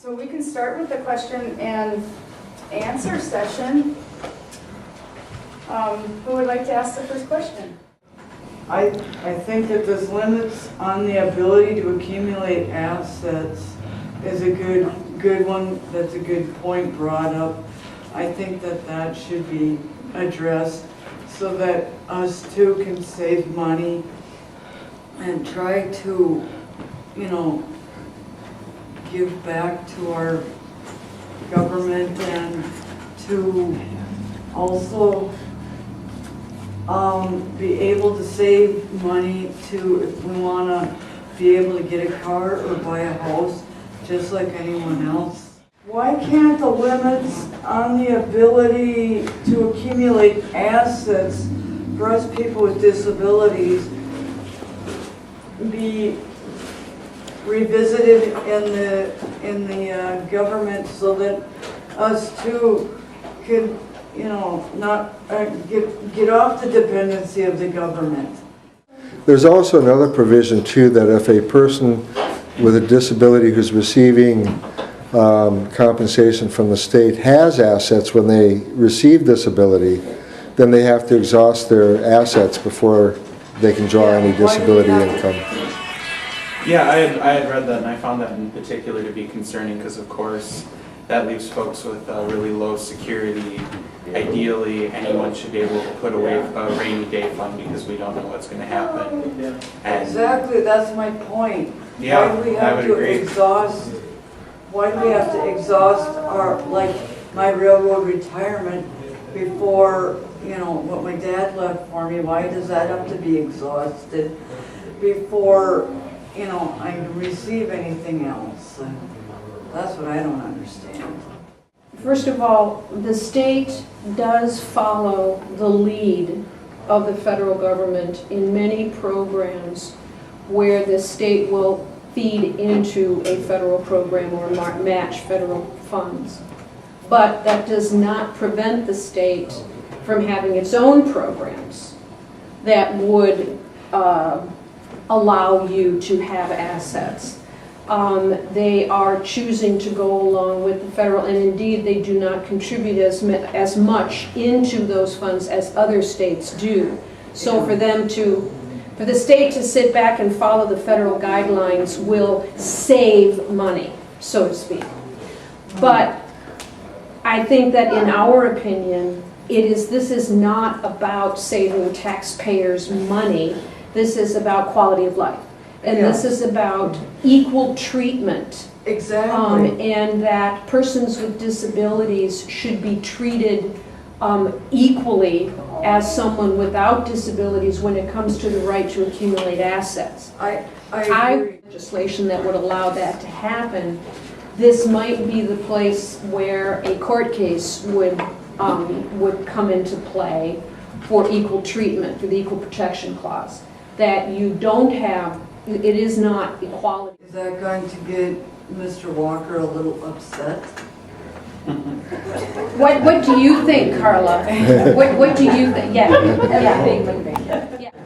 So we can start with the question and answer session. Who would like to ask the first question? I think that this limits on the ability to accumulate assets is a good one. That's a good point brought up. I think that that should be addressed so that us too can save money and try to, give back to our government and to also be able to save money to, if we want to be able to get a car or buy a house just like anyone else. Why can't the limits on the ability to accumulate assets for us people with disabilities be revisited in the government so that us too could, not get off the dependency of the government? There's also another provision too, that if a person with a disability who's receiving compensation from the state has assets when they receive disability, then they have to exhaust their assets before they can draw any disability income. Yeah, I had read that, and I found that in particular to be concerning because, of course, that leaves folks with really low security. Ideally, anyone should be able to put away a rainy day fund because we don't know what's going to happen. And exactly, that's my point. Yeah, why do we have to exhaust? Why do we have to exhaust our, like my railroad retirement before, what my dad left for me? Why does that have to be exhausted before, I receive anything else? That's what I don't understand. First of all, the state does follow the lead of the federal government in many programs where the state will feed into a federal program or match federal funds. But that does not prevent the state from having its own programs that would allow you to have assets. They are choosing to go along with the federal, and indeed they do not contribute as much into those funds as other states do. So for the state to sit back and follow the federal guidelines will save money, so to speak. But I think that in our opinion, this is not about saving taxpayers money. This is about quality of life. And this is about equal treatment. Exactly. And that persons with disabilities should be treated equally as someone without disabilities when it comes to the right to accumulate assets. I agree. Legislation that would allow that to happen. This might be the place where a court case would come into play for equal treatment, for the Equal Protection Clause. That you don't have, it is not equality. Is that going to get Mr. Walker a little upset? What do you think, Carla? What do you think? Yeah.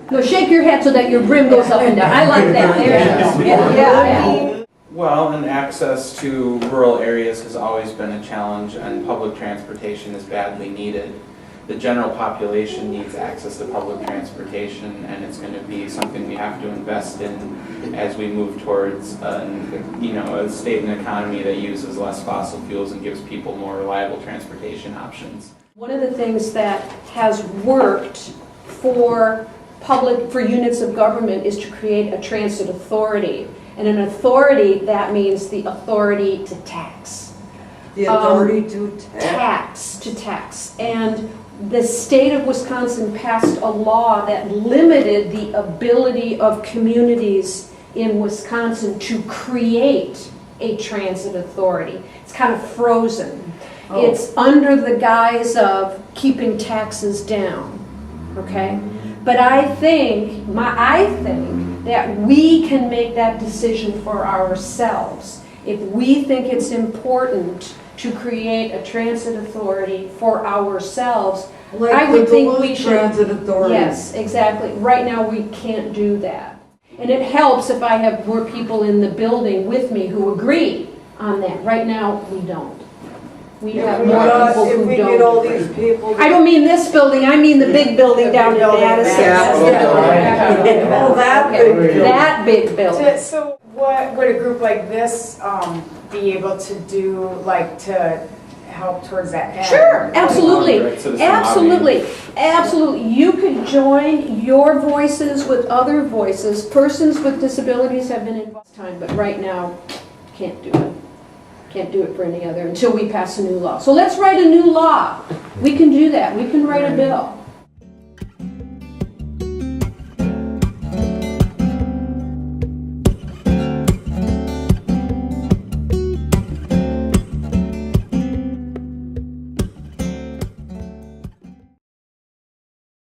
No, shake your head so that your brim goes up and down. I like that. There you go. Yeah. Well, and access to rural areas has always been a challenge, and public transportation is badly needed. The general population needs access to public transportation, and it's going to be something we have to invest in as we move towards a state and economy that uses less fossil fuels and gives people more reliable transportation options. One of the things that has worked for units of government is to create a transit authority. And an authority, that means the authority to tax. The authority to tax. To tax. And the state of Wisconsin passed a law that limited the ability of communities in Wisconsin to create a transit authority. It's kind of frozen. Oh. It's under the guise of keeping taxes down, okay? But I think that we can make that decision for ourselves. If we think it's important to create a transit authority for ourselves, like I would think we should. Transit authority. Yes, exactly. Right now we can't do that. And it helps if I have more people in the building with me who agree on that. Right now, we don't. We Yeah, have we more got- people If who we get all don't. these people. I don't mean this building, I mean the big building down in Madison. Oh, that Okay, big building. that big building. So what would a group like this be able to do, like, to help towards that end? Sure, absolutely, Right, citizen absolutely, absolutely. You could join your voices with other voices. Persons with disabilities have been involved time, but right now, can't do it. Can't do it for any other until we pass a new law. So let's write a new law. We can do that. We can write a bill.